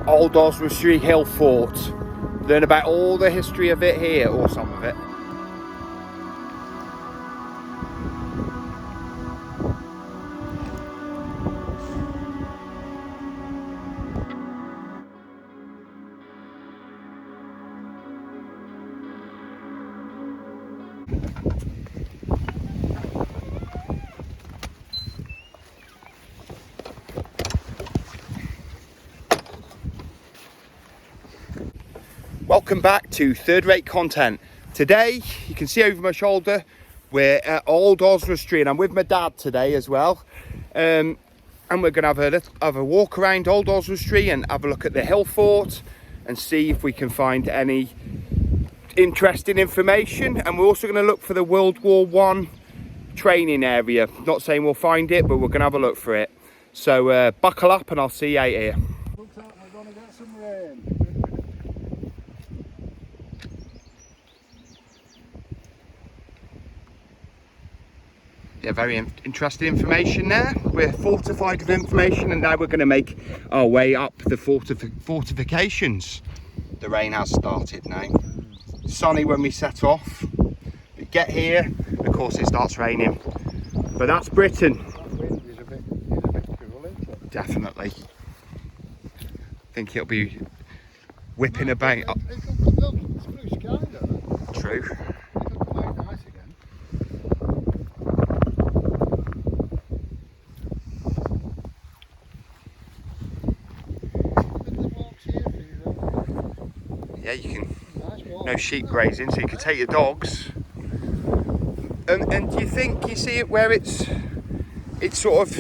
Old Oswestry Hill Fort. Learn about all the history of it here, or some of it. Welcome back to Third Rate Content. Today, you can see over my shoulder, we're at Old Oswestry, and I'm with my dad today as well. And we're going to have a walk around Old Oswestry and have a look at the hill fort and see if we can find any interesting information. And we're also going to look for the World War I training area. Not saying we'll find it, but we're going to have a look for it. So buckle up and I'll see you out here. Looks like we're going to get some rain. Yeah, very interesting information there. We're fortified with information, and now we're going to make our way up the fortifications. The rain has started now. Sunny when we set off. We get here, of course it starts raining. But that's Britain. That wind is a bit cool, isn't it? Definitely. I think it'll be whipping about. Look, it's blue sky though. True. It'll come out nice again. Yeah, you can. Nice walk. No sheep grazing, so you can take your dogs. And do you think you see it where it's sort of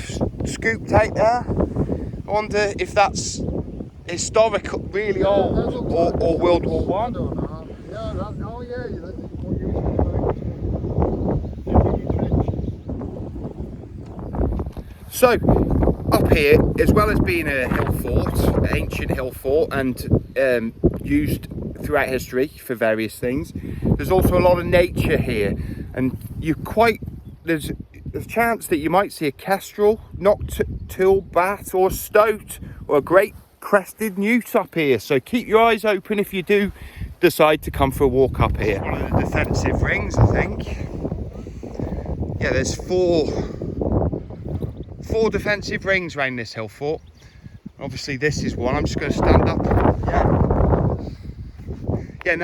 scooped out there? I wonder if that's historical, really old, or World War I One. don't know. Yeah, oh yeah, So up here, as well as being a hill fort, an ancient hill fort, and used throughout history for various things, there's also a lot of nature here, and there's a chance that you might see a kestrel, nocturnal bat, or a stoat, or a great crested newt up here. So keep your eyes open if you do decide to come for a walk up here. One of the defensive rings, I think. Yeah, there's four defensive rings around this hill fort. Obviously this is one. I'm just going to stand up. Yeah, and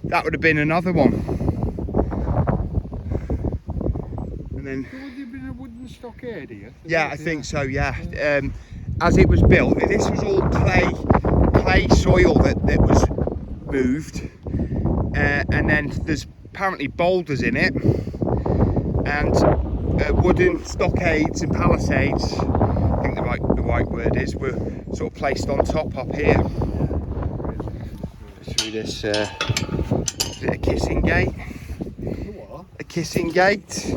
that would have been another one. And then would you been a wooden stockade here? yeah, I think so, yeah. As it was built, this was all clay soil that was moved, and then there's apparently boulders in it, and wooden stockades and palisades, I think the right word is, were sort of placed on top up here. Through this, is it a kissing gate? What? A kissing gate?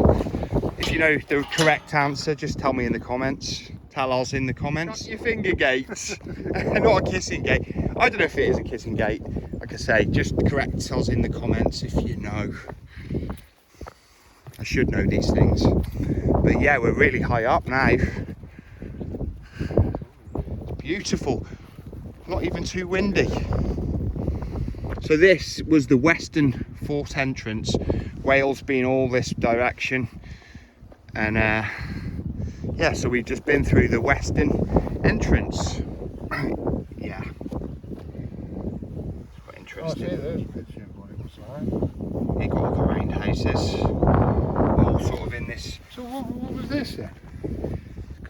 If you know the correct answer, just tell me in the comments. Tell us in the comments. Not your finger gates. Not a kissing gate. I don't know if it is a kissing gate. Like I say, just correct us in the comments if you know. I should know these things. But yeah, we're really high up now. It's beautiful. Not even too windy. So this was the western fort entrance. Wales being all this direction. And yeah, so we've just been through the western entrance. Yeah. It's quite interesting. There's a picture of what it was like. You got all the roundhouses, all sort of in this. So what was this then?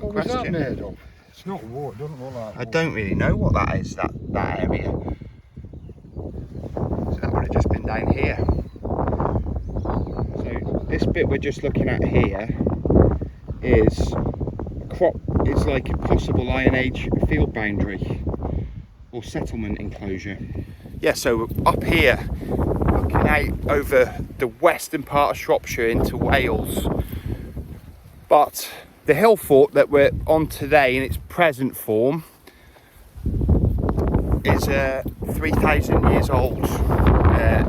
What was question. that made of? It's not wood, it doesn't look like wood. I don't really know what that is, that area. So that would have just been down here. So this bit we're just looking at here is it's like a possible Iron Age field boundary or settlement enclosure. Yeah, so up here, looking out over the western part of Shropshire into Wales. But the hill fort that we're on today in its present form is 3,000 years old.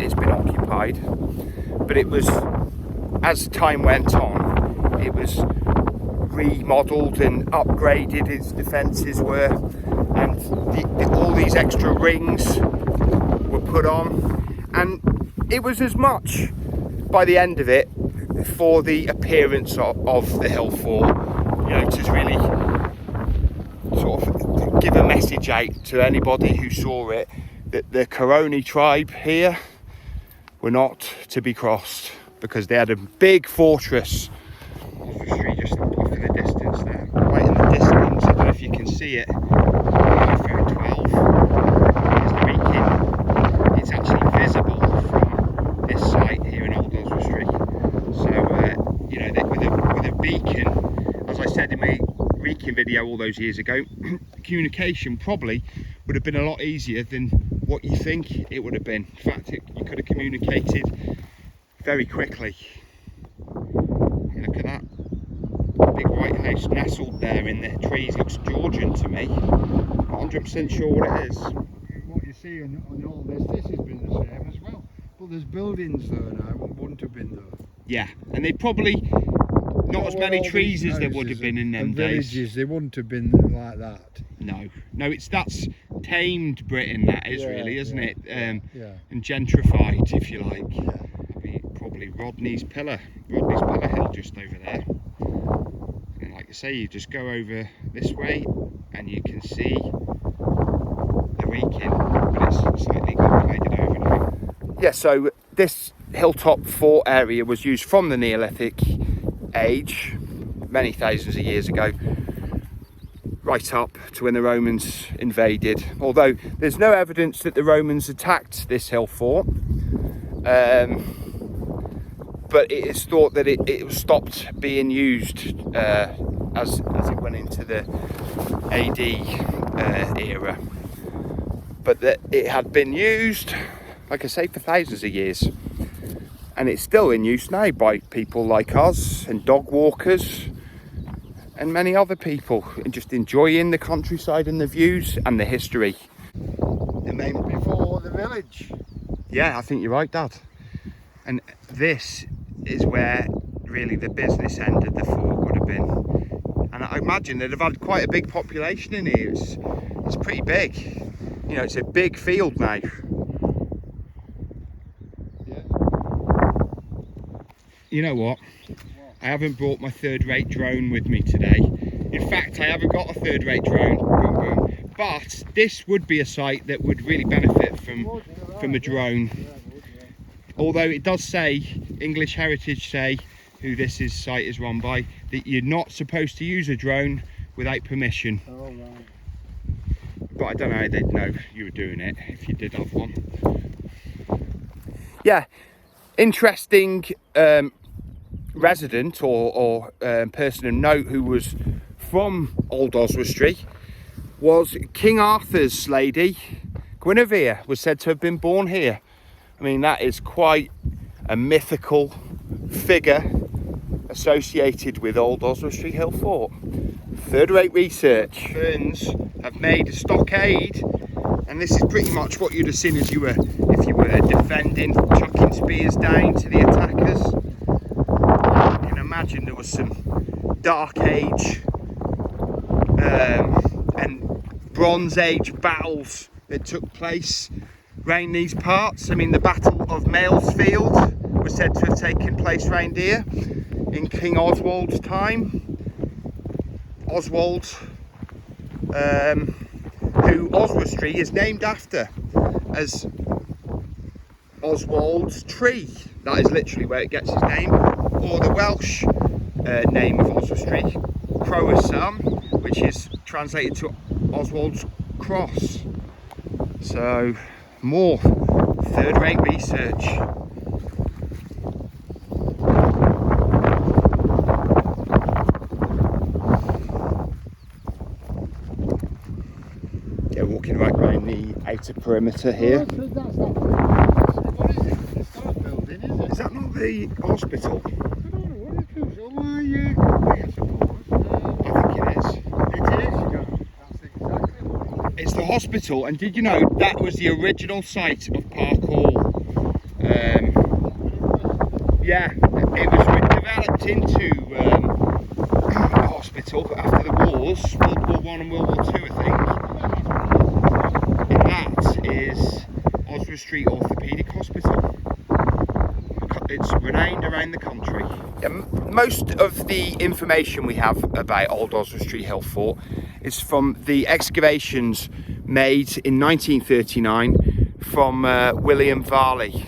It's been occupied, but it was, as time went on, it was remodelled and upgraded. Its defences were, and all these extra rings were put on, and it was as much by the end of it for the appearance of the hill fort, you know, to really sort of give a message out to anybody who saw it that the Coroni tribe here were not to be crossed, because they had a big fortress. Oswestry just off in the distance there, right in the distance. I don't know if you can see it. Photo 12 is the Wrekin. It's actually visible from this site here in Old Oswestry. So you know, with a beacon, as I said in my Wrekin video all those years ago, communication probably would have been a lot easier than what you think it would have been. In fact, you could have communicated very quickly. Look at that big white house nestled there in the trees. Looks Georgian to me. Not 100% sure what it is. What you see on all this has been the same as well. But there's buildings there now, wouldn't have been there. Yeah, and they probably not as many trees as there would have been in them days. Villages, they wouldn't have been like that. No, that's tamed Britain, that is, really, isn't it? Yeah. And gentrified, if you like. Yeah. Probably Rodney's Pillar Hill just over there. And like I say, you just go over this way and you can see the Wrekin, but it's slightly got graded over now. Yeah, so this hilltop fort area was used from the Neolithic age, many thousands of years ago, right up to when the Romans invaded. Although there's no evidence that the Romans attacked this hill fort, but it is thought that it stopped being used as it went into the AD era, but that it had been used, like I say, for thousands of years, and it's still in use now by people like us and dog walkers and many other people, and just enjoying the countryside and the views and the history. The name before the village. Yeah, I think you're right, Dad. And this is where really the business end of the fort would have been. And I imagine they'd have had quite a big population in here. It's pretty big. You know, it's a big field now. Yeah. You know what? I haven't brought my third-rate drone with me today. In fact, I haven't got a third-rate drone. Boom, boom. But this would be a site that would really benefit from a drone. Although it does say, English Heritage say, who this site is run by, that you're not supposed to use a drone without permission. Oh, right. But I don't know how they'd know you were doing it if you did have one. Yeah, interesting resident or person of note who was from Old Oswestry was King Arthur's lady, Guinevere, was said to have been born here. I mean, that is quite a mythical figure associated with Old Oswestry Hill Fort. Third-rate research. Ferns have made a stockade, and this is pretty much what you'd have seen if you were defending, chucking spears down to the attackers. You can imagine there was some Dark Age and Bronze Age battles that took place around these parts. I mean, the Battle of Mailsfield was said to have taken place round here in King Oswald's time. Oswald, who Oswestry is named after as Oswald's tree. That is literally where it gets its name. Or the Welsh name of Oswestry, Croesam, which is translated to Oswald's cross. So, more third-rate research. Yeah, walking right around the outer perimeter here. What is it? It's not a building, is it? Is that not the hospital? I don't know what it is. Oh, yeah, I suppose. I think it is. It is, yeah. That's exactly what it is. It's the hospital, and did you know that was the original site of Park Hall? Yeah, it was developed into a hospital after the wars, World War I and World War II, I think. around the country. Most of the information we have about Old Oswestry Hill Fort is from the excavations made in 1939 from William Varley,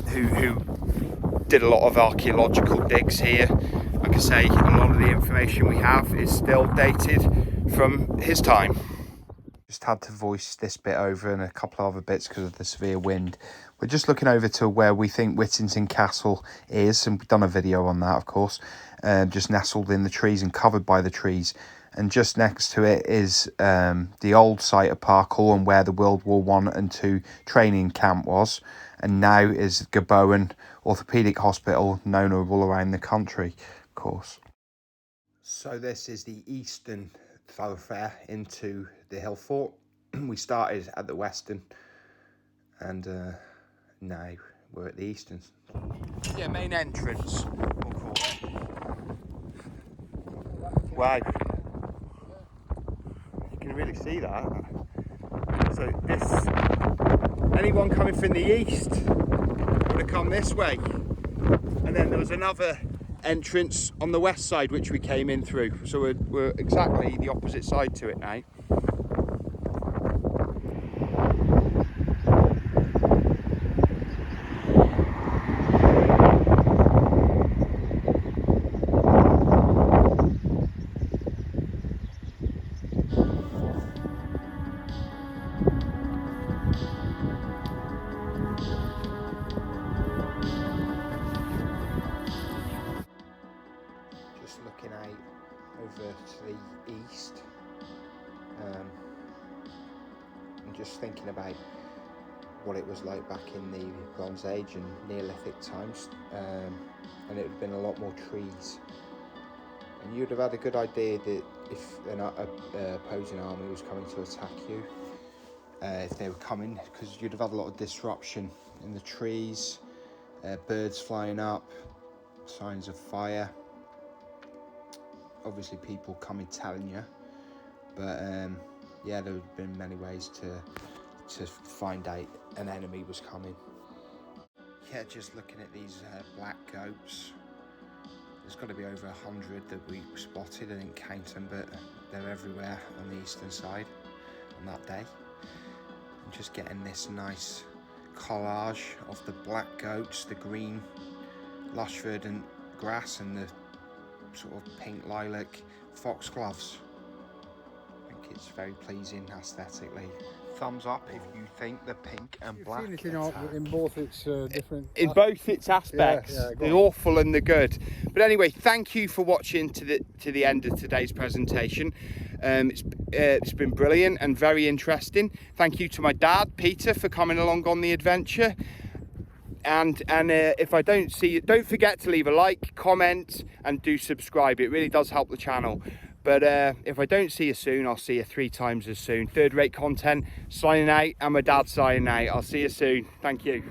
who did a lot of archaeological digs here. Like I say, a lot of the information we have is still dated from his time. Just had to voice this bit over and a couple of other bits because of the severe wind. We're just looking over to where we think Whittington Castle is, and we've done a video on that, of course, just nestled in the trees and covered by the trees. And just next to it is the old site of Park Hall and where the World War I and II training camp was, and now is Gabowen Orthopaedic Hospital, known all around the country, of course. So this is the eastern thoroughfare into the hill fort. We started at the western and now we're at the eastern. Yeah, main entrance, we'll call it. Wow, you can really see that. So this, anyone coming from the east would have come this way, and then there was another entrance on the west side which we came in through, so we're exactly the opposite side to it now. Just looking out over to the east, and just thinking about what it was like back in the Bronze Age and Neolithic times, and it would have been a lot more trees, and you'd have had a good idea that if an opposing army was coming to attack you, if they were coming, because you'd have had a lot of disruption in the trees, birds flying up, signs of fire. Obviously people coming telling you, but yeah, there would have been many ways to find out an enemy was coming. Yeah, just looking at these black goats, there's got to be over 100 that we spotted. I didn't count them, but they're everywhere on the eastern side on that day. And just getting this nice collage of the black goats, the green lush verdant grass and the sort of pink lilac foxgloves. I think it's very pleasing aesthetically. Thumbs up if you think the pink and black You've seen it in both its different... in both its aspects, the awful and the good. But anyway, thank you for watching to the end of today's presentation. It's been brilliant and very interesting. Thank you to my dad, Peter, for coming along on the adventure. And if I don't see you, don't forget to leave a like, comment and do subscribe. It really does help the channel. But if I don't see you soon, I'll see you 3 times as soon. Third rate content, signing out, and my dad signing out. I'll see you soon. Thank you.